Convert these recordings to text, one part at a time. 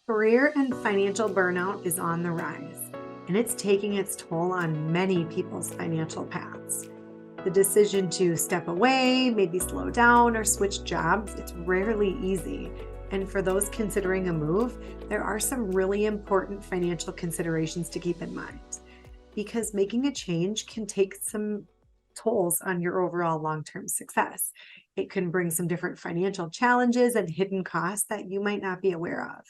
Career and financial burnout is on the rise, and it's taking its toll on many people's financial paths. The decision to step away, maybe slow down, or switch jobs, it's rarely easy. And for those considering a move, there are some really important financial considerations to keep in mind because making a change can take some tolls on your overall long-term success. It can bring some different financial challenges and hidden costs that you might not be aware of.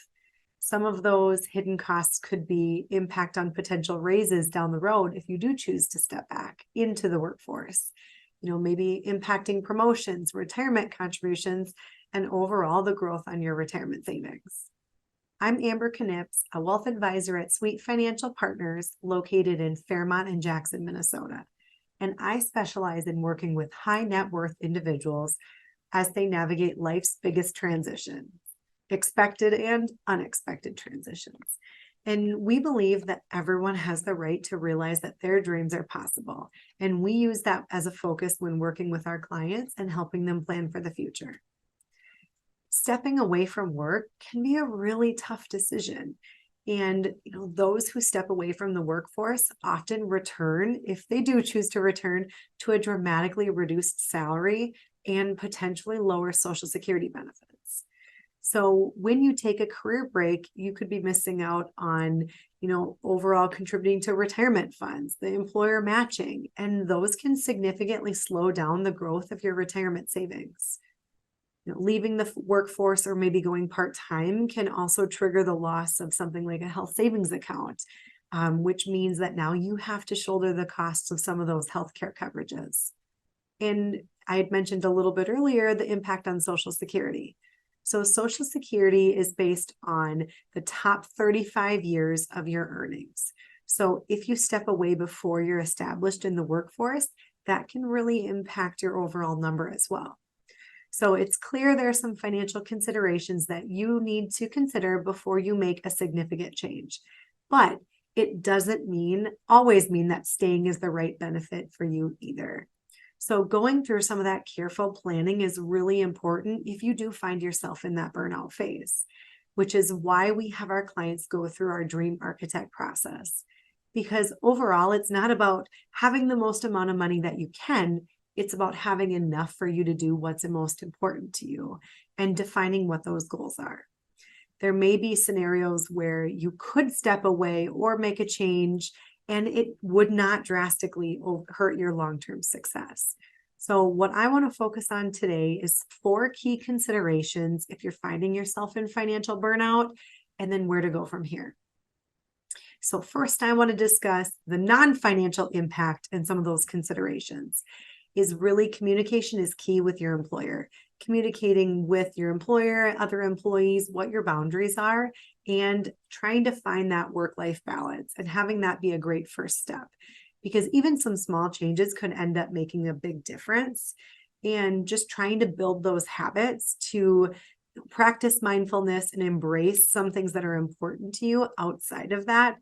Some of those hidden costs could be impact on potential raises down the road if you do choose to step back into the workforce. Maybe impacting promotions, retirement contributions, and overall the growth on your retirement savings. I'm Amber Knips, a wealth advisor at Sweet Financial Partners located in Fairmont and Jackson, Minnesota. And I specialize in working with high net worth individuals as they navigate life's biggest transitions, expected and unexpected transitions. And we believe that everyone has the right to realize that their dreams are possible. And we use that as a focus when working with our clients and helping them plan for the future. Stepping away from work can be a really tough decision. And those who step away from the workforce often return, if they do choose to return, to a dramatically reduced salary and potentially lower Social Security benefits. So when you take a career break, you could be missing out on, overall contributing to retirement funds, the employer matching, and those can significantly slow down the growth of your retirement savings. Leaving the workforce or maybe going part-time can also trigger the loss of something like a health savings account, which means that now you have to shoulder the costs of some of those healthcare coverages. And I had mentioned a little bit earlier the impact on Social Security. So Social Security is based on the top 35 years of your earnings. So if you step away before you're established in the workforce, that can really impact your overall number as well. So it's clear there are some financial considerations that you need to consider before you make a significant change. But it doesn't always mean that staying is the right benefit for you either. So going through some of that careful planning is really important if you do find yourself in that burnout phase, which is why we have our clients go through our dream architect process. Because overall, it's not about having the most amount of money that you can. It's about having enough for you to do what's most important to you and defining what those goals are. There may be scenarios where you could step away or make a change and it would not drastically hurt your long-term success. So what I want to focus on today is 4 key considerations if you're finding yourself in financial burnout, and then where to go from here. So first, I want to discuss the non-financial impact and some of those considerations. Is really communication is key with your employer. Communicating with your employer, other employees, what your boundaries are, and trying to find that work-life balance and having that be a great first step. Because even some small changes could end up making a big difference. And just trying to build those habits to practice mindfulness and embrace some things that are important to you outside of that,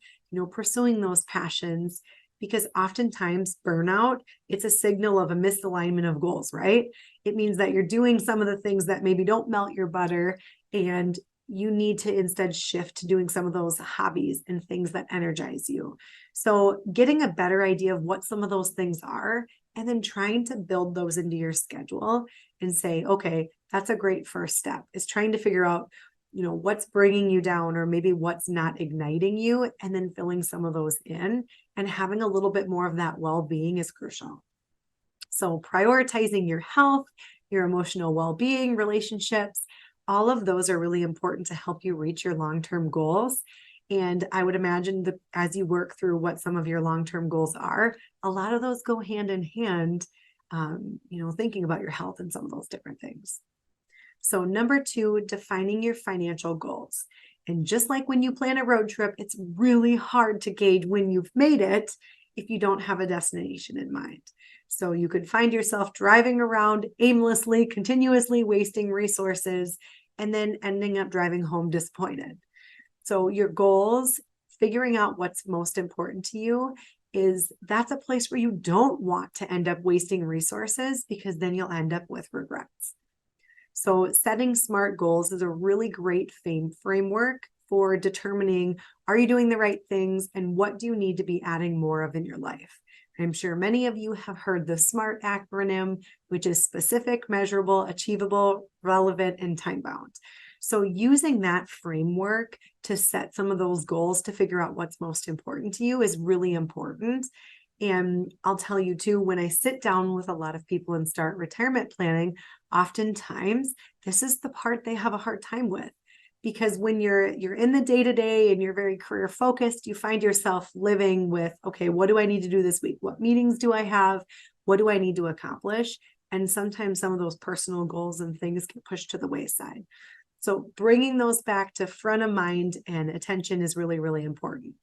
pursuing those passions. Because oftentimes burnout, it's a signal of a misalignment of goals, right? It means that you're doing some of the things that maybe don't melt your butter, and you need to instead shift to doing some of those hobbies and things that energize you. So getting a better idea of what some of those things are, and then trying to build those into your schedule and say, okay, that's a great first step, is trying to figure out what's bringing you down or maybe what's not igniting you, and then filling some of those in and having a little bit more of that well-being is crucial. So prioritizing your health, your emotional well-being, relationships, all of those are really important to help you reach your long-term goals. And I would imagine that as you work through what some of your long-term goals are, a lot of those go hand in hand, thinking about your health and some of those different things. So number 2, defining your financial goals. And just like when you plan a road trip, it's really hard to gauge when you've made it if you don't have a destination in mind. So you could find yourself driving around aimlessly, continuously wasting resources, and then ending up driving home disappointed. So your goals, figuring out what's most important to you, that's a place where you don't want to end up wasting resources, because then you'll end up with regrets. So setting SMART goals is a really great framework for determining, are you doing the right things and what do you need to be adding more of in your life? I'm sure many of you have heard the SMART acronym, which is specific, measurable, achievable, relevant, and time-bound. So using that framework to set some of those goals to figure out what's most important to you is really important. And I'll tell you too, when I sit down with a lot of people and start retirement planning, oftentimes this is the part they have a hard time with. Because when you're in the day-to-day and you're very career focused, you find yourself living with, okay, what do I need to do this week? What meetings do I have? What do I need to accomplish? And sometimes some of those personal goals and things get pushed to the wayside. So bringing those back to front of mind and attention is really, really important.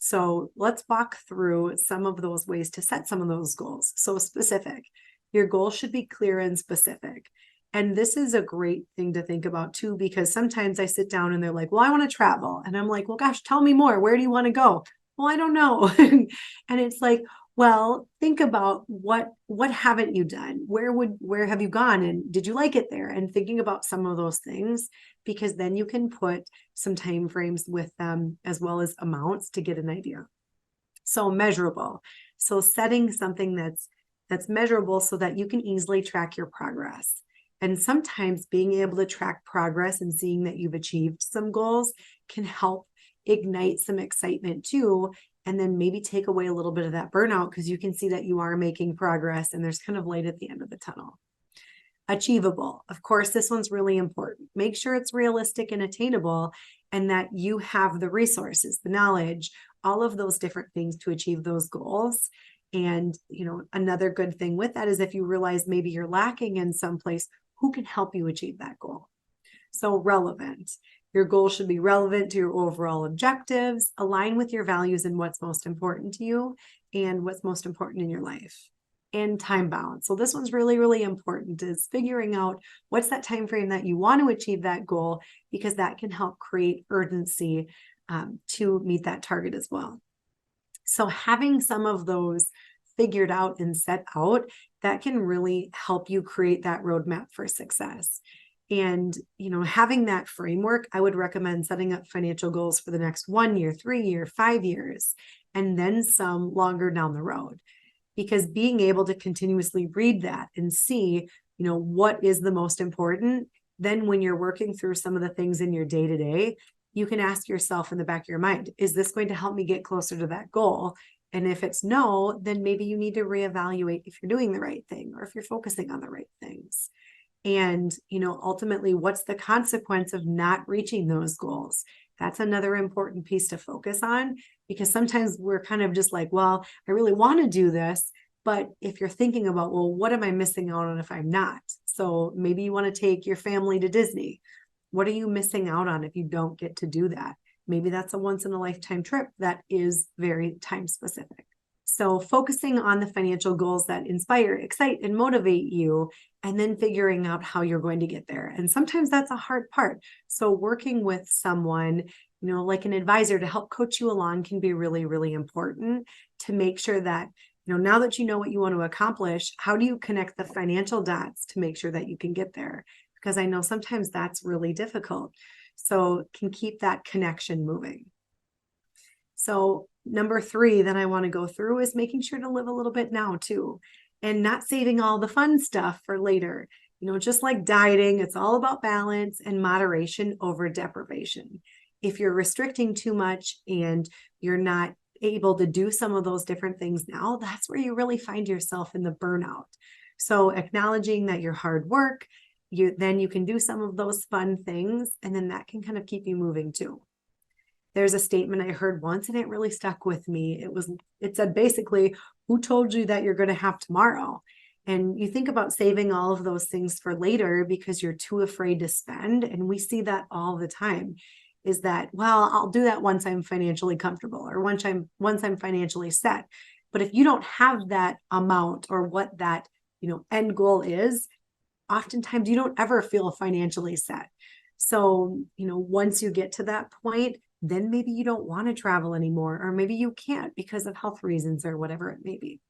So let's walk through some of those ways to set some of those goals. So specific, your goal should be clear and specific. And this is a great thing to think about too, because sometimes I sit down and they're like, well, I want to travel. And I'm like, well, gosh, tell me more. Where do you want to go? Well, I don't know. And it's like, well, think about what haven't you done? Where have you gone? And did you like it there? And thinking about some of those things, because then you can put some time frames with them as well as amounts to get an idea. So measurable. So setting something that's measurable so that you can easily track your progress. And sometimes being able to track progress and seeing that you've achieved some goals can help ignite some excitement too. And then maybe take away a little bit of that burnout because you can see that you are making progress and there's kind of light at the end of the tunnel. Achievable. Of course, this one's really important. Make sure it's realistic and attainable and that you have the resources, the knowledge, all of those different things to achieve those goals. And, another good thing with that is if you realize maybe you're lacking in some place, who can help you achieve that goal? So relevant. Your goal should be relevant to your overall objectives, align with your values and what's most important to you and what's most important in your life. And time bound. So this one's really, really important, is figuring out what's that time frame that you want to achieve that goal, because that can help create urgency to meet that target as well. So having some of those figured out and set out, that can really help you create that roadmap for success. And, having that framework, I would recommend setting up financial goals for the next 1 year, 3 year, 5 years, and then some longer down the road. Because being able to continuously read that and see, what is the most important, then when you're working through some of the things in your day-to-day, you can ask yourself in the back of your mind, is this going to help me get closer to that goal? And if it's no, then maybe you need to reevaluate if you're doing the right thing or if you're focusing on the right things. And, ultimately, what's the consequence of not reaching those goals? That's another important piece to focus on, because sometimes we're kind of just like, well, I really want to do this. But if you're thinking about, well, what am I missing out on if I'm not? So maybe you want to take your family to Disney. What are you missing out on if you don't get to do that? Maybe that's a once in a lifetime trip that is very time specific. So focusing on the financial goals that inspire, excite, and motivate you, and then figuring out how you're going to get there. And sometimes that's a hard part. So working with someone, like an advisor to help coach you along can be really, really important to make sure that, now that you know what you want to accomplish, how do you connect the financial dots to make sure that you can get there? Because I know sometimes that's really difficult. So can keep that connection moving. So number 3 that I want to go through is making sure to live a little bit now too, and not saving all the fun stuff for later. Just like dieting, it's all about balance and moderation over deprivation. If you're restricting too much and you're not able to do some of those different things now, that's where you really find yourself in the burnout. So acknowledging that your hard work, then you can do some of those fun things, and then that can kind of keep you moving too. There's a statement I heard once and it really stuck with me. It said basically, who told you that you're going to have tomorrow? And you think about saving all of those things for later because you're too afraid to spend. And we see that all the time, is that, well, I'll do that once I'm financially comfortable or once I'm financially set. But if you don't have that amount or what that, end goal is, oftentimes you don't ever feel financially set. So, once you get to that point, then maybe you don't want to travel anymore, or maybe you can't because of health reasons or whatever it may be.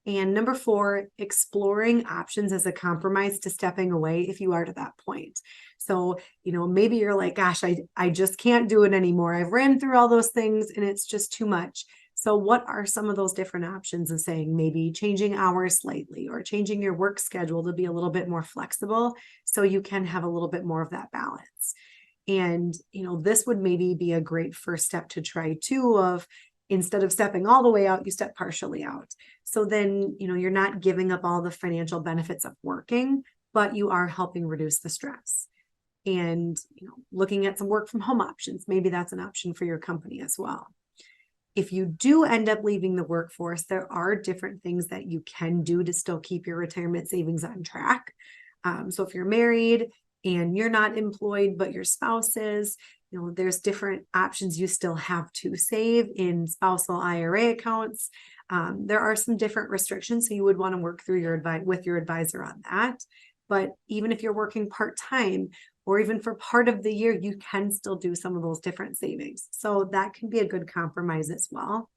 And number 4, exploring options as a compromise to stepping away if you are to that point. So, maybe you're like, gosh, I just can't do it anymore. I've ran through all those things and it's just too much. So what are some of those different options of saying maybe changing hours slightly or changing your work schedule to be a little bit more flexible so you can have a little bit more of that balance? And, this would maybe be a great first step to try too, of instead of stepping all the way out, you step partially out. So then, you're not giving up all the financial benefits of working, but you are helping reduce the stress. And, looking at some work from home options, maybe that's an option for your company as well. If you do end up leaving the workforce, there are different things that you can do to still keep your retirement savings on track. So if you're married and you're not employed, but your spouse is, there's different options you still have to save in spousal IRA accounts. There are some different restrictions, so you would want to work through with your advisor on that. But even if you're working part-time or even for part of the year, you can still do some of those different savings. So that can be a good compromise as well.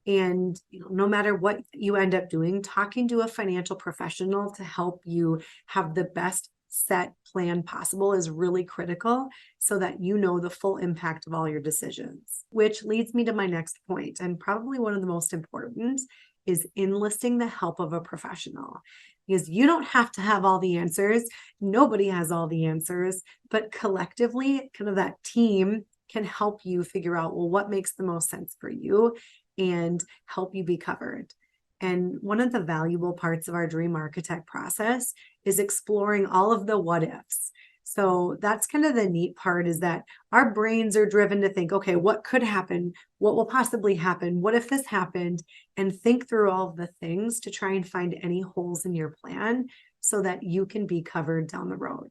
And no matter what you end up doing, talking to a financial professional to help you have the best set plan possible is really critical so that you know the full impact of all your decisions. Which leads me to my next point, and probably one of the most important, is enlisting the help of a professional. Because you don't have to have all the answers. Nobody has all the answers, but collectively, kind of that team can help you figure out, well, what makes the most sense for you and help you be covered. And one of the valuable parts of our Dream Architect process is exploring all of the what ifs. So that's kind of the neat part, is that our brains are driven to think, okay, what could happen? What will possibly happen? What if this happened? And think through all of the things to try and find any holes in your plan so that you can be covered down the road.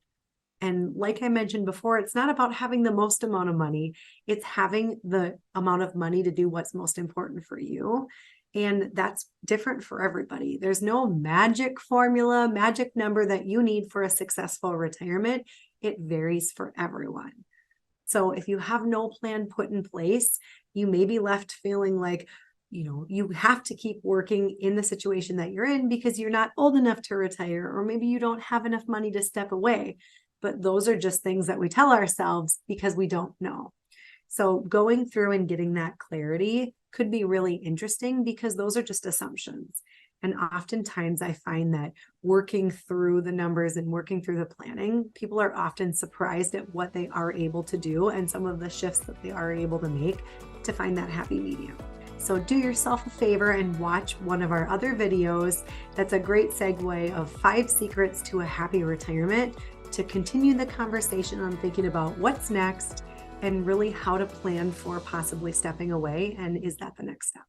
And like I mentioned before, it's not about having the most amount of money. It's having the amount of money to do what's most important for you. And that's different for everybody. There's no magic formula, magic number that you need for a successful retirement. It varies for everyone. So if you have no plan put in place, you may be left feeling like, you have to keep working in the situation that you're in because you're not old enough to retire, or maybe you don't have enough money to step away. But those are just things that we tell ourselves because we don't know. So going through and getting that clarity could be really interesting because those are just assumptions. And oftentimes I find that working through the numbers and working through the planning, people are often surprised at what they are able to do and some of the shifts that they are able to make to find that happy medium. So do yourself a favor and watch one of our other videos. That's a great segue of 5 secrets to a happy retirement to continue the conversation on thinking about what's next and really how to plan for possibly stepping away, and is that the next step?